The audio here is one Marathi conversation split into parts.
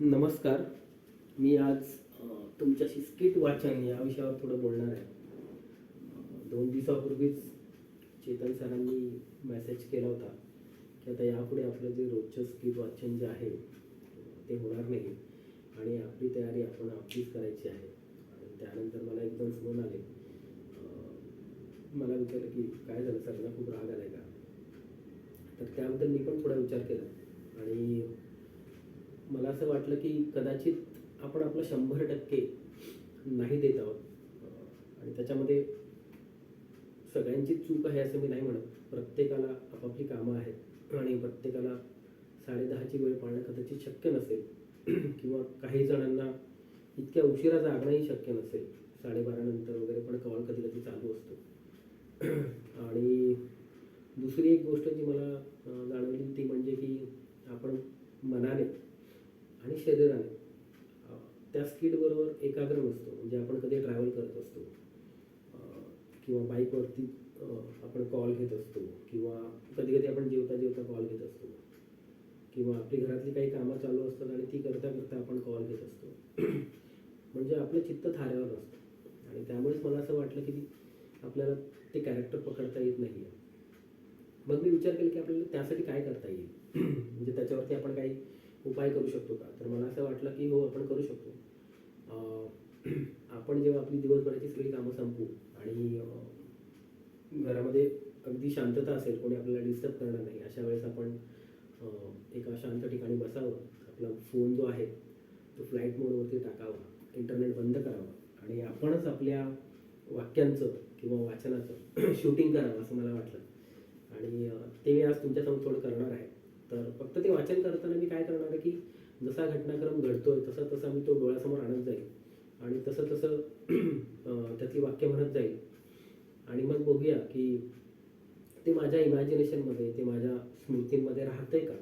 नमस्कार. मी आज तुमच्याशी स्किट वाचन या विषयावर थोडं बोलणार आहे. 2 दिवसापूर्वीच चेतन सरांनी मेसेज केला होता की आता यापुढे आपलं जे रोजचं स्किट वाचन जे आहे ते होणार नाही आणि आपली तयारी आपण आपलीच करायची आहे. आणि त्यानंतर मला एकदम फोन आले. मला विचारलं की काय झालं, सरांना खूप राग आलाय का? तर त्याबद्दल मी पण थोडा विचार केला आणि मला असं वाटलं की कदाचित आपण आपलं 100% नाही देत आहोत. आणि त्याच्यामध्ये सगळ्यांची चूक आहे असं मी नाही म्हणत. प्रत्येकाला आपापली कामं आहेत आणि प्रत्येकाला 10:30ची वेळ पाळणं कदाचित शक्य नसेल किंवा काही जणांना इतक्या उशिरा जागणंही शक्य नसेल. 12:30 नंतर वगैरे पण कॉल कधी कधी चालू असतो. आणि दुसरी एक गोष्ट जी मला जाणवली ती म्हणजे की आपण मनाने आणि शरीराने त्या स्किडबरोबर एकाग्र नसतो. म्हणजे आपण कधी ट्रॅव्हल करत असतो किंवा बाईकवरती आपण कॉल घेत असतो किंवा कधी कधी आपण जेवता जेवता कॉल घेत असतो किंवा आपली घरातली काही कामं चालू असतात आणि ती करता करता आपण कॉल घेत असतो. म्हणजे आपलं चित्त थाऱ्यावर नसतं आणि त्यामुळेच मला असं वाटलं की आपल्याला ते कॅरेक्टर पकडता येत नाही आहे. मग मी विचार केला की आपल्याला त्यासाठी काय करता येईल. म्हणजे त्याच्यावरती आपण काही उपाय करू शकतो का? तर मला असं वाटलं की हो, आपण करू शकतो. आपण जेव्हा आपली दिवसभराची सगळी कामं संपवू आणि घरामध्ये अगदी शांतता असेल, कोणी आपल्याला डिस्टर्ब करणार नाही, अशा वेळेस आपण एका शांत ठिकाणी बसावं. आपला फोन जो आहे तो फ्लाईट मोडवरती टाकावा, इंटरनेट बंद करावं आणि आपणच आपल्या वाक्यांचं किंवा वाचनाचं शूटिंग करावं असं मला वाटलं. आणि ते मी आज तुमच्यासमोर थोडं करणार आहे. तर फक्त ते वाचन करताना मी काय करणार आहे की जसा घटनाक्रम घडतोय तसा तसा मी तो डोळ्यासमोर आणत जाईल आणि तसं तसं त्यातली वाक्य म्हणत जाईल आणि मग बघूया की ते माझ्या इमॅजिनेशनमध्ये, ते माझ्या स्मृतींमध्ये राहतंय का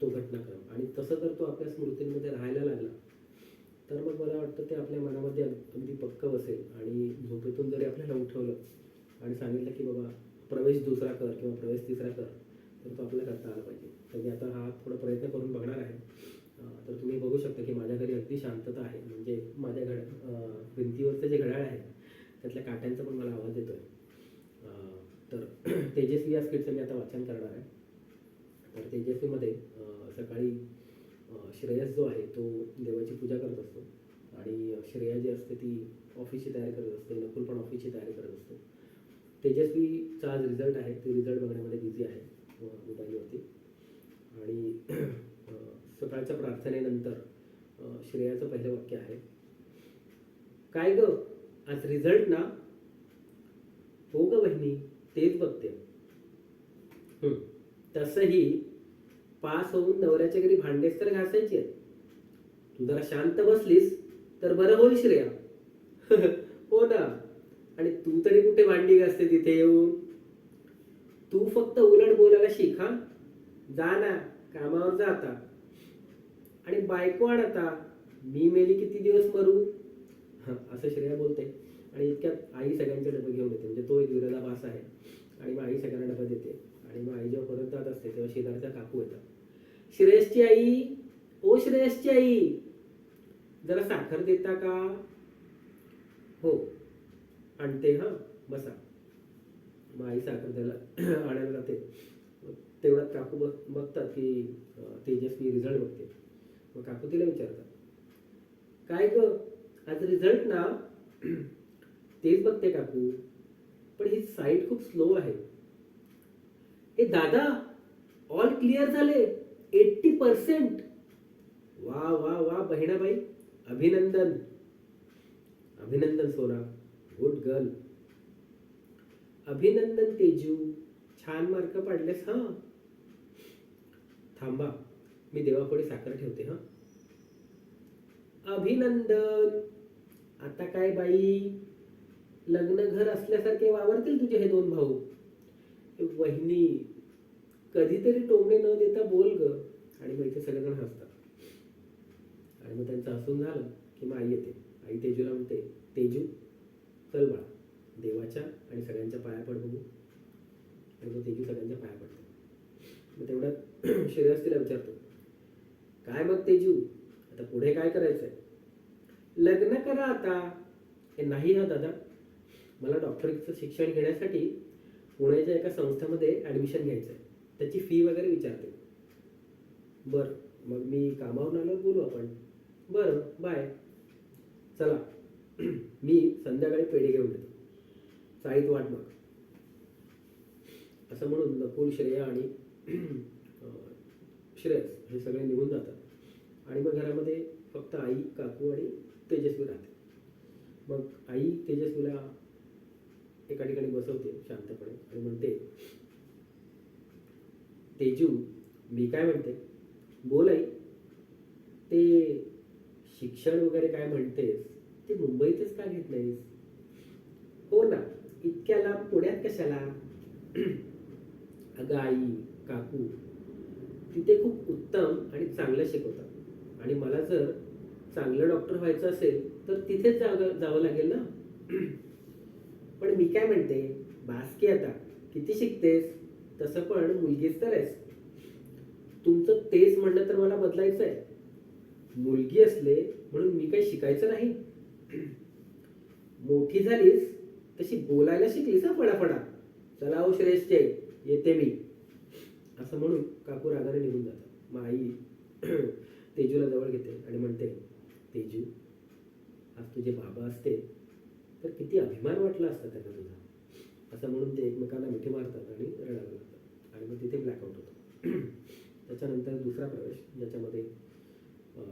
तो घटनाक्रम. आणि तसं जर तो आपल्या स्मृतींमध्ये राहायला लागला तर मग मला वाटतं ते आपल्या मनामध्ये अगदी पक्कं बसेल. आणि झोपेतून जरी आपल्याला उठवलं आणि सांगितलं की बाबा प्रवेश दुसरा कर किंवा प्रवेश तिसरा कर, तर तो आपल्याला करता आला पाहिजे. तर मी आता हा थोडा प्रयत्न करून बघणार आहे. तर तुम्ही बघू शकता की माझ्या घरी अगदी शांतता आहे. म्हणजे माझ्या भिंतीवरचं जे घड्याळ आहे त्यातल्या काट्यांचा पण मला आवाज येतोय. तर तेजस्वी या स्किटचं मी आता वाचन करणार आहे. तर तेजस्वीमध्ये सकाळी श्रेयस जो आहे तो देवाची पूजा करत असतो आणि श्रेया जी असते ती ऑफिसची तयारी करत असते, नकुल पण ऑफिसची तयारी करत असतो. तेजस्वीचा आज रिझल्ट आहे, ते रिझल्ट बघण्यामध्ये बिझी आहे मोबाईलवरती. आणि सकाळच्या प्रार्थनेनंतर श्रेयाचं पहिलं वाक्य आहे, काय ग आज रिझल्ट ना? हो ग बहिणी, तेच बघते. तसंही पास होऊन नवऱ्याच्या घरी भांडेच तर घासायची आहेत. तू जरा शांत बसलीस तर बरं होईल श्रेया. हो ना. आणि तू तरी कुठे भांडी घासते तिथे येऊन? तू फक्त उलट बोलायला शिक हा. जा ना, कामावर जा आता. आणि बायको आण आता. मी मेली किती दिवस मरू? असं श्रेया बोलते आणि इतक्यात आई सगळ्यांचे डबे घेऊन येते. म्हणजे तो एक विरोधाभास आहे. आणि मग आई सगळ्यांना डबा देते आणि मग आई जेव्हा परत जात असते तेव्हा शेजारच्या काकू येतात. श्रेयसची आई, ओ श्रेयसची आई, जरा साखर देता का? हो आणते हा, बसा. मग आई साखर द्यायला आणायला जाते. तेवढ्यात काकू बघतात की तेजस्वी रिझल्ट बघते. मग काकू तिला विचारतात, काय ग आज रिझल्ट ना? तेच बघते काकू, पण ही साईट खूप स्लो आहे. ए दादा, ऑल क्लिअर झाले, 80%. वा वा वा बहिणाबाई, अभिनंदन. अभिनंदन सोना, गुड गर्ल. अभिनंदन तेजू, छान मार्क पाडलेस हा. थांबा, मी देवापुढे साखर ठेवते हा. अभिनंदन. आता काय बाई, लग्न घर असल्यासारखे वावरतील तुझे हे 2 भाऊ. वहिनी, कधीतरी टोमणे न देता बोल ग. आणि मग इथे सगळेजण हसतात. आणि मग त्यांचं हसून झालं की मग आई येते. आई तेजूला म्हणते, तेजू चल बाळा, देवाच्या आणि सगळ्यांच्या पाया पड बघू. आणि मग तेजू सगळ्यांच्या पाया पडते. मग तेवढ्यात श्रेयस तिला विचारतो, काय मग तेजू, पुढे काय करायचंय? लग्न करा आता. हे नाही हा दादा, मला डॉक्टरीचं शिक्षण घेण्यासाठी पुण्याच्या एका संस्थेमध्ये ॲडमिशन घ्यायचं आहे. त्याची फी वगैरे विचारते. बरं, मग मी कामावरून आल्यावर बोलू आपण. बरं, बाय. चला. मी संध्याकाळी पेढे घेऊन येतो. चाळीत वाट मग. असं म्हणून नकुल, श्रेया आणि श्रेयस हे सगळे निघून जातात आणि मग घरामध्ये फक्त आई, काकू आणि तेजस्वी राहते. मग आई तेजस्वीला एका ठिकाणी बसवते शांतपणे आणि म्हणते, तेजू, मी काय म्हणते, बोल आई. ते शिक्षण वगैरे काय म्हणतेस ते मुंबईतच का घेत नाहीस? हो ना, इतक्या लांब पुण्यात कशाला? अगं आई, काकू, तिथे खूप उत्तम आणि चांगलं शिकवतात आणि मला जर चांगलं डॉक्टर व्हायचं असेल तर तिथेच जावं लागेल ना. पण मी काय म्हणते, बास की आता, किती शिकतेस? तसं पण मुलगीच तर आहेस. तुमचं तेच म्हणणं तर मला बदलायचं आहे. मुलगी असले म्हणून मी काही शिकायचं नाही. मोठी झालीस तशी बोलायला शिकलीस ना फडाफडा. चला हो श्रेष्ठ, येते मी. असं म्हणून काकू रागाने निघून जातात. मग आई तेजूला जवळ घेते आणि म्हणते, तेजू, आज तुझे बाबा असते तर किती अभिमान वाटला असता त्यांना तुझा. असं म्हणून ते एकमेकांना मिठी मारतात आणि रडायला लागतात आणि मग तिथे ब्लॅकआउट होतो. त्याच्यानंतर दुसरा प्रवेश, ज्याच्यामध्ये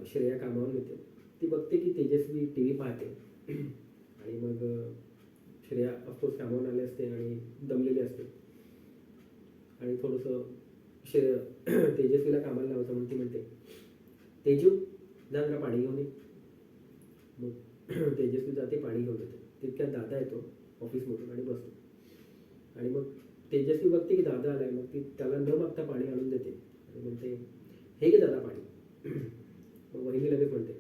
श्रेया कामावून येते. ती बघते की तेजस्वी टी व्ही पाहते आणि मग श्रेया ऑफकोर्स कामावून आले असते आणि दमलेली असते आणि थोडंसं तेजस्वीला कामाला लावायचं म्हणून ती म्हणते, तेजू, जा जरा पाणी घेऊन ये. मग तेजस्वी जाते, पाणी घेऊन येते. तितक्यात दादा येतो ऑफिसमधून आणि बसतो आणि मग तेजस्वी बघते की दादा आलाय. मग ती त्याला न मागता पाणी आणून देते आणि म्हणते, हे घे दादा पाणी. मग वहिनी लगेच म्हणते,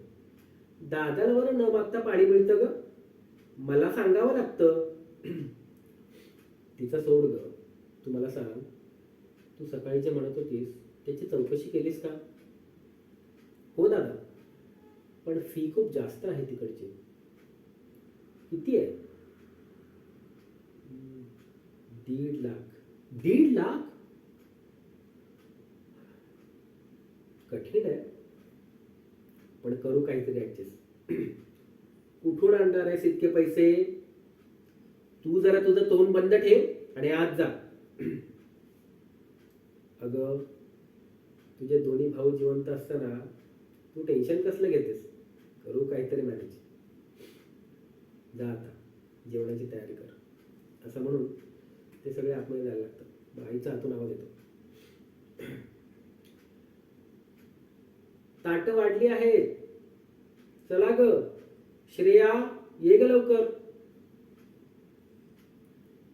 दादाला बरं न मागता पाणी मिळतं ग, मला सांगावं लागतं. तिचा सोड ग, तू मला सांग, तू सकाळी जे म्हणत होतीस त्याची चौकशी केलीस का? हो दादा, पण फी खूप जास्त आहे तिकडची. किती आहे? 1.5 लाख. 1.5 लाख? कठीण आहे, पण करू काहीतरी ऍडजस्ट. कुठून आणणार आहेस इतके पैसे? तू जरा तुझं तोंड बंद ठेव आणि आज जा. अगं, तुझे दोन्ही भाऊ जिवंत असताना तू टेन्शन कसलं घेतेस? करू काहीतरी मॅनेज. जा आता, जेवणाची तयारी कर. असं म्हणून ते सगळे आतमध्ये जायला लागतात. आईचा हातून आवाज येतो, ताट वाढली आहेत, चला ग. श्रेया, ये ग लवकर.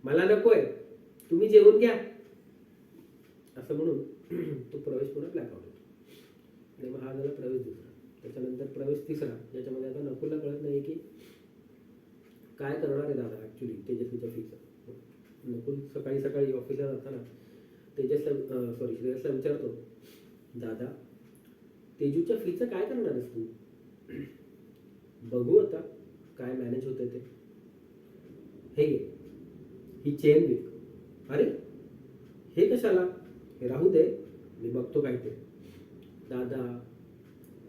मला नकोय, तुम्ही जेवून घ्या. असं म्हणून तो प्रवेश पुन्हा ब्लॅकआउट होतो. आणि मग हा झाला प्रवेश दुसरा. त्याच्यानंतर प्रवेश तिसरा, ज्याच्यामध्ये आता नकुलला कळत नाही की काय करणार आहे दादा ऍक्च्युली तेजस्वीच्या फीचं. नकुल सकाळी सकाळी ऑफिसला जाताना श्रेयसला विचारतो, दादा, तेजूच्या फीचं काय करणार आहेस तू? बघू आता काय मॅनेज होते ते. हे घे, ही चेन विक. अरे, हे कशाला? हे राहू दे, मी बघतो काय ते. दादा,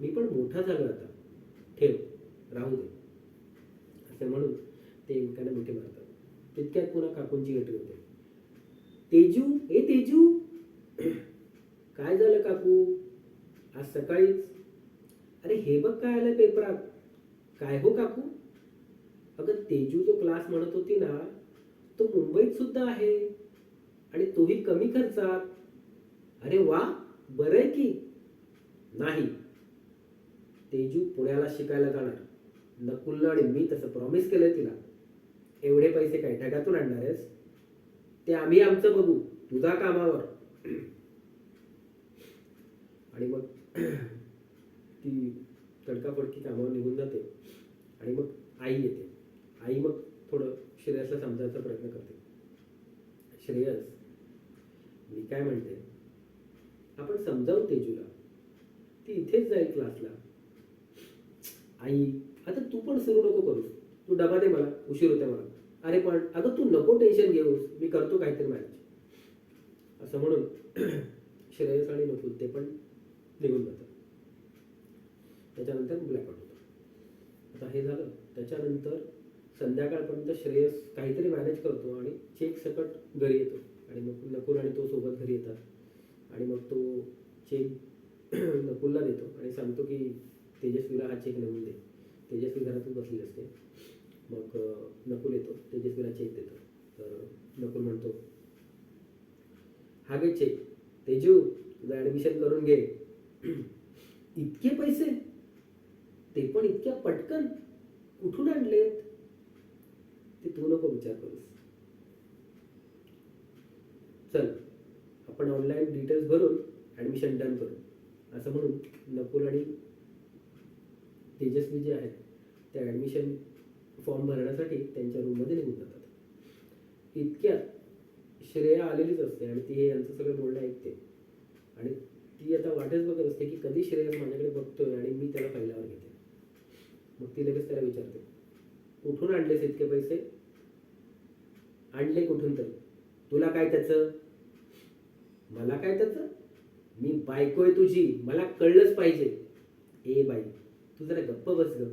मी पण मोठा झालो आता, ठेव, राहू दे. असे म्हणून ते एकमेकांना मिठी मारतात. तितक्यात पुन्हा काकूंची एंट्री होते. तेजू, ए तेजू. काय झालं काकू? आज सकाळीच? अरे हे बघ काय आलं पेपरात. काय हो काकू? अगं, तेजू जो क्लास म्हणत होती ना, तो मुंबईत सुद्धा आहे आणि तोही कमी खर्चात. अरे वा, बरं आहे की. नाही, तेजू पुण्याला शिकायला जाणार. नकुलला आणि मी तसं प्रॉमिस केलंय तिला. एवढे पैसे काय ढगातून आणणार आहेस? ते आम्ही आमचं बघू, तुझा कामावर. आणि मग ती तडकाफडकी कामावर निघून जाते आणि मग आई येते. आई मग थोडं श्रेयसला समजायचा प्रयत्न करते. श्रेयस, मी काय म्हणते, आपण समजावू तेजूला, ती इथेच जाईल क्लासला. आई, आता तू पण सुरू नको करूस, तू डबा दे मला, उशीर होते मला. अरे पण अगं तू नको टेन्शन घेऊस, मी करतो काहीतरी मॅनेज. असं म्हणून श्रेयस आणि नकुल ते पण निघून जातात. त्याच्यानंतर ब्लॅकआउट होतं. आता हे झालं. त्याच्यानंतर संध्याकाळपर्यंत श्रेयस काहीतरी मॅनेज करतो आणि चेक सकट घरी येतो. आणि मग नकुल आणि तो सोबत घरी येतात आणि मग तो चेक नकुलला देतो आणि सांगतो की तेजस्वीला हा चेक नेऊन दे. तेजस्वी घरातच बसली असते. मग नकुल येतो, तेजस्वीला चेक देतो. तर नकुल म्हणतो, हा घे चेक, तेजू तुझं ॲडमिशन करून घे. इतके पैसे, ते पण इतक्या पटकन, कुठून आणलेत? ते तू नको विचार करूस. चल आपण ऑनलाईन डिटेल्स भरून ॲडमिशन डन करू. असं म्हणून नकुल आणि तेजस्वी जे आहेत त्या ॲडमिशन फॉर्म भरण्यासाठी त्यांच्या रूममध्ये निघून जातात. इतक्यात श्रेया आलेलीच असते आणि ती हे यांचं सगळं बोलणं ऐकते आणि ती आता वाटच बघत असते की कधी श्रेयस माझ्याकडे बघतोय आणि मी त्याला पहिल्यावर घेते. मग ती लगेच त्याला विचारते, कुठून आणलेस इतके पैसे? आणले कुठून तर? तुला काय त्याचं? मला काय त्याचं? मी बायको आहे तुझी, मला कळलंच पाहिजे. ए बाई, तू जरा गप्प बस ग.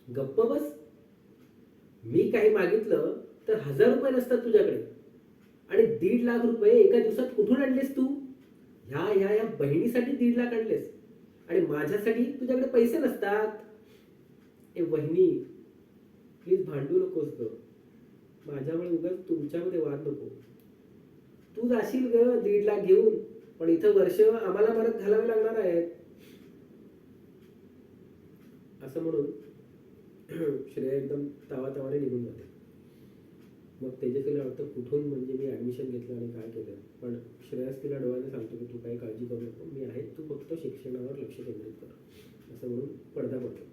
गप्प बस? मी काही मागितलं तर 1000 रुपये नसतात तुझ्याकडे आणि 1.5 लाख रुपये एका दिवसात कुठून आणलेस तू? ह्या बहिणीसाठी 1.5 लाख आणलेस आणि माझ्यासाठी तुझ्याकडे पैसे नसतात. ए वहिनी, प्लीज भांडू नकोस ग. माझ्यामुळे उगाच तुमच्यामध्ये वाद नको. तू जाशील ग 1.5 लाख घेऊन, पण इथं वर्ष आम्हाला परत घालावे लागणार आहेत. असं म्हणून श्रेया एकदम तावातावाने निघून जाते. मग तेजस्वीला वाटतं कुठून म्हणजे मी ॲडमिशन घेतलं आणि काय केलं. पण श्रेयस तिला डोळ्याने सांगतो की तू काही काळजी करू नको, मी आहे, तू फक्त शिक्षणावर लक्ष केंद्रित कर. असं म्हणून पडदा पडतो.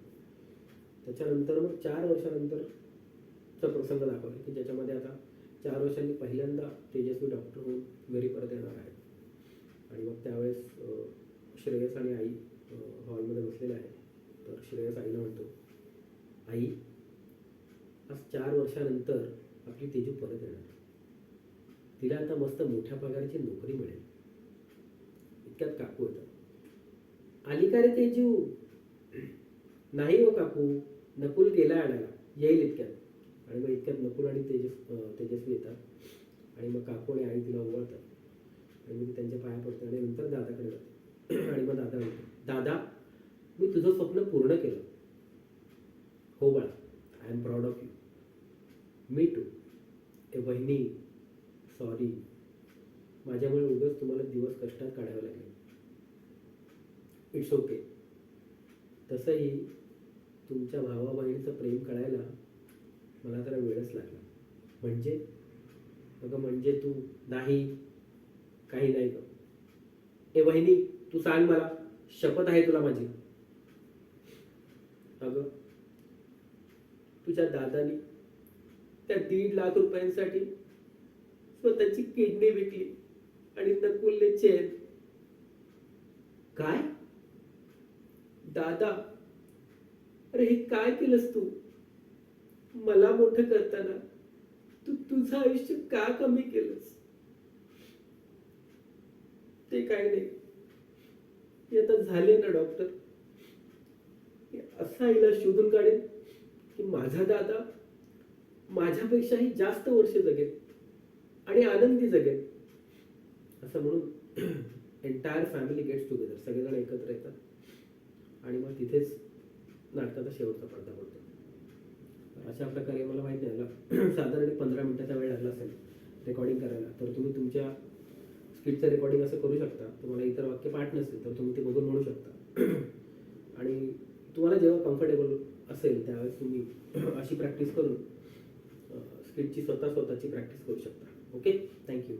त्याच्यानंतर मग 4 वर्षानंतरचा प्रसंग दाखवला की ज्याच्यामध्ये आता 4 वर्षांनी पहिल्यांदा तेजस्वी डॉक्टर होऊन घरी परत येणार आहे. आणि मग त्यावेळेस श्रेयस आणि आई हॉलमध्ये बसलेले आहे. तर श्रेयस आईला म्हणतो, आई, आज 4 वर्षानंतर आपली तेजू परत येणार. तिला आता मस्त मोठ्या पगाराची नोकरी मिळेल. इतक्यात काकू येतात. आली का रे तेजू? नाही हो काकू, नकुल गेला आणायला, येईल इतक्यात. आणि मग इतक्यात नकुल आणि तेजस्वी येतात आणि मग काकू आणि आई तिला ओवाळतात आणि मी त्यांच्या पाया पडतो आणि नंतर दादाकडे जाते. आणि मग दादा म्हणतो, दादा, मी तुझं स्वप्न पूर्ण केलं. हो बाळा, I am proud of you. मी टू. ए बहिणी, सॉरी, माझ्यामुळे उगाच तुम्हाला दिवस कष्टात काढावे लागले. It's okay. तसंही तुमच्या भावा बहिणीचं प्रेम कळायला मला जरा वेळच लागला. म्हणजे अगं म्हणजे तू नाही, काही नाही ग. ए बहिणी, तू सांग मला, शपथ आहे तुला माझी. अगं तुझ्या दादानी त्या 1.5 लाख रुपयांसाठी स्वतःची किडनी विकली आणि नकुलने चेन. काय? दादा, अरे हे काय केलंस तू? मला मोठं करताना तू तुझं आयुष्य का कमी केलंस? ते काय नाही, मी आता झाले ना डॉक्टर, असा आईला शोधून काढेन की माझा दादा माझ्यापेक्षाही जास्त वर्ष जगेल आणि आनंदी जगेल. असं म्हणून एंटायर फॅमिली गेट्स टुगेदर, सगळेजण एकत्र येतात आणि मग तिथेच नाटकाचा शेवटचा पडदा पडतो. अशा प्रकारे मला माहिती नाही साधारण 15 मिनिटाचा वेळ लागला असेल रेकॉर्डिंग करायला. तर तुम्ही तुमच्या स्किटचं रेकॉर्डिंग असं करू शकता. तुम्हाला इतर वाक्य पाठ नसेल तर तुम्ही ते बघून म्हणू शकता. आणि तुम्हाला जेव्हा कम्फर्टेबल असेल त्यावेळेस तुम्ही अशी प्रॅक्टिस करून स्किटची स्वतःची प्रॅक्टिस करू शकता. Okay, thank you.